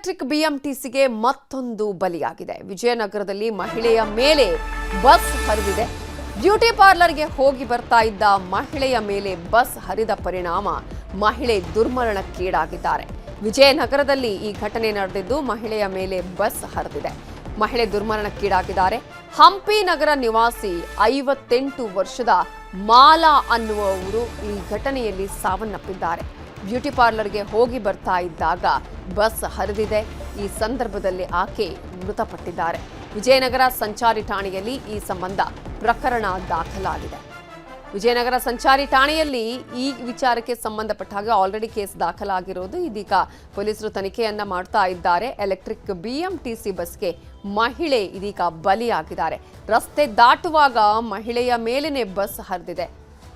Electric ಬಿಎಂಟಿಸಿಗೆ ಮತ್ತೊಂದು ಬಲಿಯಾಗಿದೆ. ವಿಜಯನಗರದಲ್ಲಿ ಮಹಿಳೆಯ ಮೇಲೆ ಬಸ್ ಹರಿದಿದೆ. ಬ್ಯೂಟಿ ಪಾರ್ಲರ್ಗೆ ಹೋಗಿ ಬರ್ತಾ ಇದ್ದ ಮಹಿಳೆಯ ಮೇಲೆ ಬಸ್ ಹರಿದ ಪರಿಣಾಮ ಮಹಿಳೆ ದುರ್ಮರಣಕ್ಕೀಡಾಗಿದ್ದಾರೆ. ವಿಜಯನಗರದಲ್ಲಿ ಈ ಘಟನೆ ನಡೆದಿದ್ದು ಮಹಿಳೆಯ ಮೇಲೆ ಬಸ್ ಹರಿದಿದೆ. ಮಹಿಳೆ ದುರ್ಮರಣಕ್ಕೀಡಾಗಿದ್ದಾರೆ. ಹಂಪಿ ನಗರ ನಿವಾಸಿ 58 ವರ್ಷದ ಮಾಲಾ ಅನ್ನುವವರು ಈ ಘಟನೆಯಲ್ಲಿ ಸಾವನ್ನಪ್ಪಿದ್ದಾರೆ. ಬ್ಯೂಟಿ ಪಾರ್ಲರ್ಗೆ ಹೋಗಿ ಬರ್ತಾ ಇದ್ದಾಗ ಬಸ್ ಹರಿದಿದೆ. ಈ ಸಂದರ್ಭದಲ್ಲಿ ಆಕೆ ಮೃತಪಟ್ಟಿದ್ದಾರೆ. ವಿಜಯನಗರ ಸಂಚಾರಿ ಠಾಣೆಯಲ್ಲಿ ಈ ಸಂಬಂಧ ಪ್ರಕರಣ ದಾಖಲಾಗಿದೆ. ವಿಜಯನಗರ ಸಂಚಾರಿ ಠಾಣೆಯಲ್ಲಿ ಈ ವಿಚಾರಕ್ಕೆ ಸಂಬಂಧಪಟ್ಟ ಹಾಗೆ ಆಲ್ರೆಡಿ ಕೇಸ್ ದಾಖಲಾಗಿರೋದು. ಇದೀಗ ಪೊಲೀಸರು ತನಿಖೆಯನ್ನ ಮಾಡ್ತಾ ಇದ್ದಾರೆ. ಎಲೆಕ್ಟ್ರಿಕ್ ಬಿಎಂಟಿಸಿ ಬಸ್ಗೆ ಮಹಿಳೆ ಇದೀಗ ಬಲಿಯಾಗಿದ್ದಾರೆ. ರಸ್ತೆ ದಾಟುವಾಗ ಮಹಿಳೆಯ ಮೇಲೇನೆ ಬಸ್ ಹರಿದಿದೆ.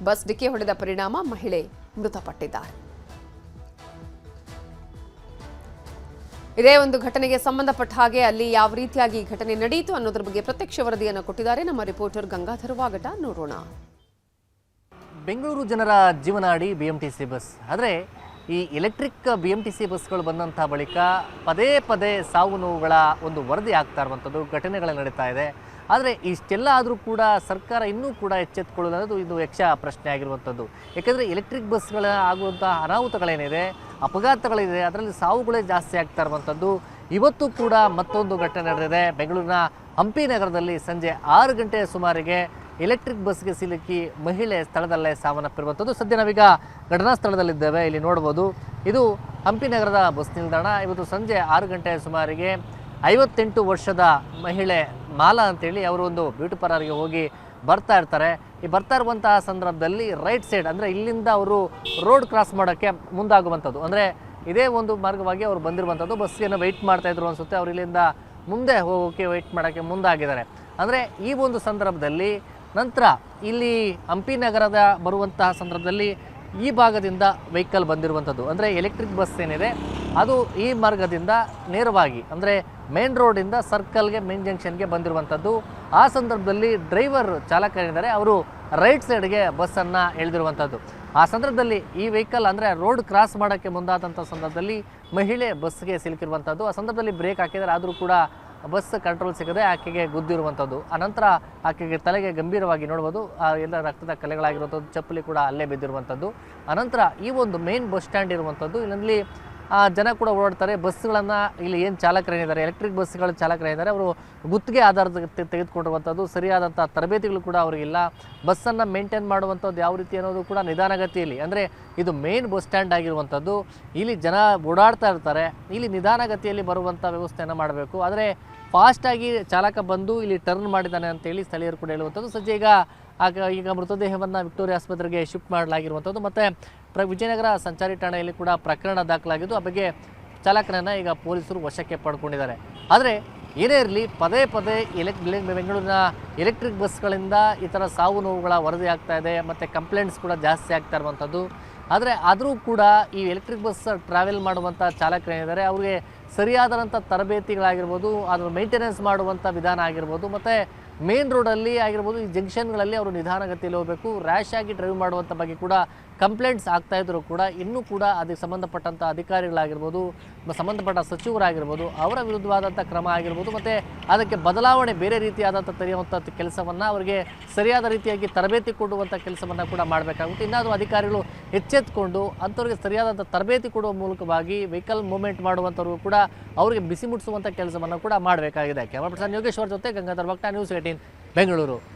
ಬಸ್ ಡಿಕ್ಕಿ ಹೊಡೆದ ಪರಿಣಾಮ ಮಹಿಳೆ ಮೃತಪಟ್ಟಿದ್ದಾರೆ. ಇದೇ ಒಂದು ಘಟನೆಗೆ ಸಂಬಂಧಪಟ್ಟ ಹಾಗೆ ಅಲ್ಲಿ ಯಾವ ರೀತಿಯಾಗಿ ಈ ಘಟನೆ ನಡೆಯಿತು ಅನ್ನೋದ್ರ ಬಗ್ಗೆ ಪ್ರತ್ಯಕ್ಷ ವರದಿಯನ್ನು ಕೊಟ್ಟಿದ್ದಾರೆ ನಮ್ಮ ರಿಪೋರ್ಟರ್ ಗಂಗಾಧರ ವಾಗಟ. ನೋಡೋಣ. ಬೆಂಗಳೂರು ಜನರ ಜೀವನಾಡಿ ಬಿಎಂಟಿಸಿ ಬಸ್. ಆದರೆ ಈ ಎಲೆಕ್ಟ್ರಿಕ್ ಬಿಎಂಟಿಸಿ ಬಸ್ಗಳು ಬಂದಂಥ ಬಳಿಕ ಪದೇ ಪದೇ ಸಾವು ನೋವುಗಳ ಒಂದು ವರದಿ ಆಗ್ತಾ ಇರುವಂಥದ್ದು, ಘಟನೆಗಳು ನಡೀತಾ ಇದೆ. ಆದರೆ ಇಷ್ಟೆಲ್ಲ ಆದರೂ ಕೂಡ ಸರ್ಕಾರ ಇನ್ನೂ ಕೂಡ ಎಚ್ಚೆತ್ತುಕೊಳ್ಳೋದು ಇದು ಯಕ್ಷ ಪ್ರಶ್ನೆ ಆಗಿರುವಂಥದ್ದು. ಯಾಕೆಂದರೆ ಎಲೆಕ್ಟ್ರಿಕ್ ಬಸ್ಗಳ ಆಗುವಂಥ ಅನಾಹುತಗಳೇನಿದೆ, ಅಪಘಾತಗಳಿದೆ, ಅದರಲ್ಲಿ ಸಾವುಗಳೇ ಜಾಸ್ತಿ ಆಗ್ತಾ ಇರುವಂಥದ್ದು. ಇವತ್ತು ಕೂಡ ಮತ್ತೊಂದು ಘಟನೆ ನಡೆದಿದೆ. ಬೆಂಗಳೂರಿನ ಹಂಪಿ ನಗರದಲ್ಲಿ ಸಂಜೆ 6 ಗಂಟೆಯ ಸುಮಾರಿಗೆ ಎಲೆಕ್ಟ್ರಿಕ್ ಬಸ್ಗೆ ಸಿಲುಕಿ ಮಹಿಳೆ ಸ್ಥಳದಲ್ಲೇ ಸಾವನ್ನಪ್ಪಿರುವಂಥದ್ದು. ಸದ್ಯ ನಾವೀಗ ಘಟನಾ ಸ್ಥಳದಲ್ಲಿದ್ದೇವೆ. ಇಲ್ಲಿ ನೋಡ್ಬೋದು, ಇದು ಹಂಪಿ ನಗರದ ಬಸ್ ನಿಲ್ದಾಣ. ಇವತ್ತು ಸಂಜೆ 6 ಗಂಟೆಯ ಸುಮಾರಿಗೆ 58 ವರ್ಷದ ಮಹಿಳೆ ಮಾಲಾ ಅಂತೇಳಿ ಅವರು ಒಂದು ಬ್ಯೂಟಿ ಪಾರ್ಲರ್ಗೆ ಹೋಗಿ ಬರ್ತಾ ಇರ್ತಾರೆ. ಈ ಬರ್ತಾ ಇರುವಂತಹ ಸಂದರ್ಭದಲ್ಲಿ ರೈಟ್ ಸೈಡ್ ಅಂದರೆ ಇಲ್ಲಿಂದ ಅವರು ರೋಡ್ ಕ್ರಾಸ್ ಮಾಡೋಕ್ಕೆ ಮುಂದಾಗುವಂಥದ್ದು. ಅಂದರೆ ಇದೇ ಒಂದು ಮಾರ್ಗವಾಗಿ ಅವರು ಬಂದಿರುವಂಥದ್ದು. ಬಸ್ಸಿಯನ್ನು ವೆಯ್ಟ್ ಮಾಡ್ತಾಯಿದ್ರು ಅನಿಸುತ್ತೆ. ಅವರು ಇಲ್ಲಿಂದ ಮುಂದೆ ಹೋಗೋಕ್ಕೆ ವೆಯ್ಟ್ ಮಾಡೋಕ್ಕೆ ಮುಂದಾಗಿದ್ದಾರೆ. ಅಂದರೆ ಈ ಒಂದು ಸಂದರ್ಭದಲ್ಲಿ ನಂತರ ಇಲ್ಲಿ ಹಂಪಿ ನಗರದ ಬರುವಂತಹ ಸಂದರ್ಭದಲ್ಲಿ ಈ ಭಾಗದಿಂದ ವೆಹಿಕಲ್ ಬಂದಿರುವಂಥದ್ದು. ಅಂದರೆ ಎಲೆಕ್ಟ್ರಿಕ್ ಬಸ್ ಏನಿದೆ ಅದು ಈ ಮಾರ್ಗದಿಂದ ನೇರವಾಗಿ ಅಂದರೆ ಮೇನ್ ರೋಡಿಂದ ಸರ್ಕಲ್ಗೆ ಮೇನ್ ಜಂಕ್ಷನ್ಗೆ ಬಂದಿರುವಂಥದ್ದು. ಆ ಸಂದರ್ಭದಲ್ಲಿ ಡ್ರೈವರ್ ಚಾಲಕ ಏನಿದ್ದಾರೆ ಅವರು ರೈಟ್ ಸೈಡ್ಗೆ ಬಸ್ಸನ್ನು ಎಳೆದಿರುವಂಥದ್ದು. ಆ ಸಂದರ್ಭದಲ್ಲಿ ಈ ವೆಹಿಕಲ್ ಅಂದರೆ ರೋಡ್ ಕ್ರಾಸ್ ಮಾಡೋಕ್ಕೆ ಮುಂದಾದಂಥ ಸಂದರ್ಭದಲ್ಲಿ ಮಹಿಳೆ ಬಸ್ಗೆ ಸಿಲುಕಿರುವಂಥದ್ದು. ಆ ಸಂದರ್ಭದಲ್ಲಿ ಬ್ರೇಕ್ ಹಾಕಿದರೆ ಆದರೂ ಕೂಡ ಬಸ್ ಕಂಟ್ರೋಲ್ ಸಿಗದೆ ಆಕೆಗೆ ಗುದ್ದಿರುವಂಥದ್ದು. ಆನಂತರ ಆಕೆಗೆ ತಲೆಗೆ ಗಂಭೀರವಾಗಿ ನೋಡ್ಬೋದು ಎಲ್ಲ ರಕ್ತದ ಕಲೆಗಳಾಗಿರುವಂಥದ್ದು, ಚಪ್ಪಲಿ ಕೂಡ ಅಲ್ಲೇ ಬಿದ್ದಿರುವಂಥದ್ದು. ಅನಂತರ ಈ ಒಂದು ಮೇನ್ ಬಸ್ ಸ್ಟ್ಯಾಂಡ್ ಇರುವಂಥದ್ದು. ಇಲ್ಲಿ ಜನ ಕೂಡ ಓಡಾಡ್ತಾರೆ. ಬಸ್ಗಳನ್ನು ಇಲ್ಲಿ ಏನು ಚಾಲಕರೇನಿದ್ದಾರೆ, ಎಲೆಕ್ಟ್ರಿಕ್ ಬಸ್ಗಳ ಚಾಲಕರೇನಿದ್ದಾರೆ, ಅವರು ಗುತ್ತಿಗೆ ಆಧಾರದ ತೆಗೆದುಕೊಂಡಿರುವಂಥದ್ದು. ಸರಿಯಾದಂಥ ತರಬೇತಿಗಳು ಕೂಡ ಅವರಿಗಿಲ್ಲ. ಬಸ್ಸನ್ನು ಮೇಂಟೈನ್ ಮಾಡುವಂಥದ್ದು ಯಾವ ರೀತಿ ಅನ್ನೋದು ಕೂಡ ನಿಧಾನಗತಿಯಲ್ಲಿ, ಅಂದರೆ ಇದು ಮೇನ್ ಬಸ್ ಸ್ಟ್ಯಾಂಡ್ ಆಗಿರುವಂಥದ್ದು. ಇಲ್ಲಿ ಜನ ಓಡಾಡ್ತಾ ಇರ್ತಾರೆ. ಇಲ್ಲಿ ನಿಧಾನಗತಿಯಲ್ಲಿ ಬರುವಂಥ ವ್ಯವಸ್ಥೆಯನ್ನು ಮಾಡಬೇಕು. ಆದರೆ ಫಾಸ್ಟಾಗಿ ಚಾಲಕ ಬಂದು ಇಲ್ಲಿ ಟರ್ನ್ ಮಾಡಿದ್ದಾನೆ ಅಂತೇಳಿ ಸ್ಥಳೀಯರು ಕೂಡ ಹೇಳುವಂಥದ್ದು. ಸದ್ಯ ಈಗ ಮೃತದೇಹವನ್ನು ವಿಕ್ಟೋರಿಯಾ ಆಸ್ಪತ್ರೆಗೆ ಶಿಫ್ಟ್ ಮಾಡಲಾಗಿರುವಂಥದ್ದು. ಮತ್ತು ವಿಜಯನಗರ ಸಂಚಾರಿ ಠಾಣೆಯಲ್ಲಿ ಕೂಡ ಪ್ರಕರಣ ದಾಖಲಾಗಿದ್ದು ಆ ಬಗ್ಗೆ ಚಾಲಕನನ್ನು ಈಗ ಪೊಲೀಸರು ವಶಕ್ಕೆ ಪಡ್ಕೊಂಡಿದ್ದಾರೆ. ಆದರೆ ಏನೇ ಇರಲಿ, ಪದೇ ಪದೇ ಬೆಂಗಳೂರಿನ ಎಲೆಕ್ಟ್ರಿಕ್ ಬಸ್ಗಳಿಂದ ಈ ಥರ ಸಾವು ನೋವುಗಳ ವರದಿ ಆಗ್ತಾ ಇದೆ ಮತ್ತು ಕಂಪ್ಲೇಂಟ್ಸ್ ಕೂಡ ಜಾಸ್ತಿ ಆಗ್ತಾ ಇರುವಂಥದ್ದು. ಆದರೆ ಆದರೂ ಕೂಡ ಈ ಎಲೆಕ್ಟ್ರಿಕ್ ಬಸ್ ಟ್ರಾವೆಲ್ ಮಾಡುವಂಥ ಚಾಲಕರೇನಿದ್ದಾರೆ ಅವರಿಗೆ ಸರಿಯಾದಂಥ ತರಬೇತಿಗಳಾಗಿರ್ಬೋದು, ಅದರ ಮೇಂಟೆನೆನ್ಸ್ ಮಾಡುವಂಥ ವಿಧಾನ ಆಗಿರ್ಬೋದು, ಮತ್ತು ಮೇನ್ ರೋಡಲ್ಲಿ ಆಗಿರ್ಬೋದು, ಈ ಜಂಕ್ಷನ್ಗಳಲ್ಲಿ ಅವರು ನಿಧಾನಗತಿಯಲ್ಲಿ ಹೋಗಬೇಕು. ರ್ಯಾಶ್ ಆಗಿ ಡ್ರೈವ್ ಮಾಡುವಂಥ ಬಗ್ಗೆ ಕೂಡ ಕಂಪ್ಲೇಂಟ್ಸ್ ಆಗ್ತಾಯಿದ್ರು ಕೂಡ ಇನ್ನೂ ಕೂಡ ಅದಕ್ಕೆ ಸಂಬಂಧಪಟ್ಟಂಥ ಅಧಿಕಾರಿಗಳಾಗಿರ್ಬೋದು, ಸಂಬಂಧಪಟ್ಟ ಸಚಿವರಾಗಿರ್ಬೋದು ಅವರ ವಿರುದ್ಧವಾದಂಥ ಕ್ರಮ ಆಗಿರ್ಬೋದು, ಮತ್ತು ಅದಕ್ಕೆ ಬದಲಾವಣೆ ಬೇರೆ ರೀತಿಯಾದಂಥ ತೆರೆಯುವಂಥ ಕೆಲಸವನ್ನು ಅವರಿಗೆ ಸರಿಯಾದ ರೀತಿಯಾಗಿ ತರಬೇತಿ ಕೊಡುವಂಥ ಕೆಲಸವನ್ನು ಕೂಡ ಮಾಡಬೇಕಾಗುತ್ತೆ. ಇನ್ನಾದರೂ ಅಧಿಕಾರಿಗಳು ಎಚ್ಚೆತ್ತುಕೊಂಡು ಅಂಥವ್ರಿಗೆ ಸರಿಯಾದಂಥ ತರಬೇತಿ ಕೊಡುವ ಮೂಲಕವಾಗಿ ವೆಹಿಕಲ್ ಮೂವ್ಮೆಂಟ್ ಮಾಡುವಂಥವ್ರಿಗೂ ಕೂಡ ಅವರಿಗೆ ಬಿಸಿ ಮುಟ್ಟಿಸುವಂಥ ಕೆಲಸವನ್ನು ಕೂಡ ಮಾಡಬೇಕಾಗಿದೆ. ಕ್ಯಾಮರಾ ಪರ್ಸನ್ ಯೋಗೇಶ್ವರ್ ಜೊತೆ ಗಂಗಾಧರ್ ವಾಗಟ, ನ್ಯೂಸ್ 18 ಬೆಂಗಳೂರು.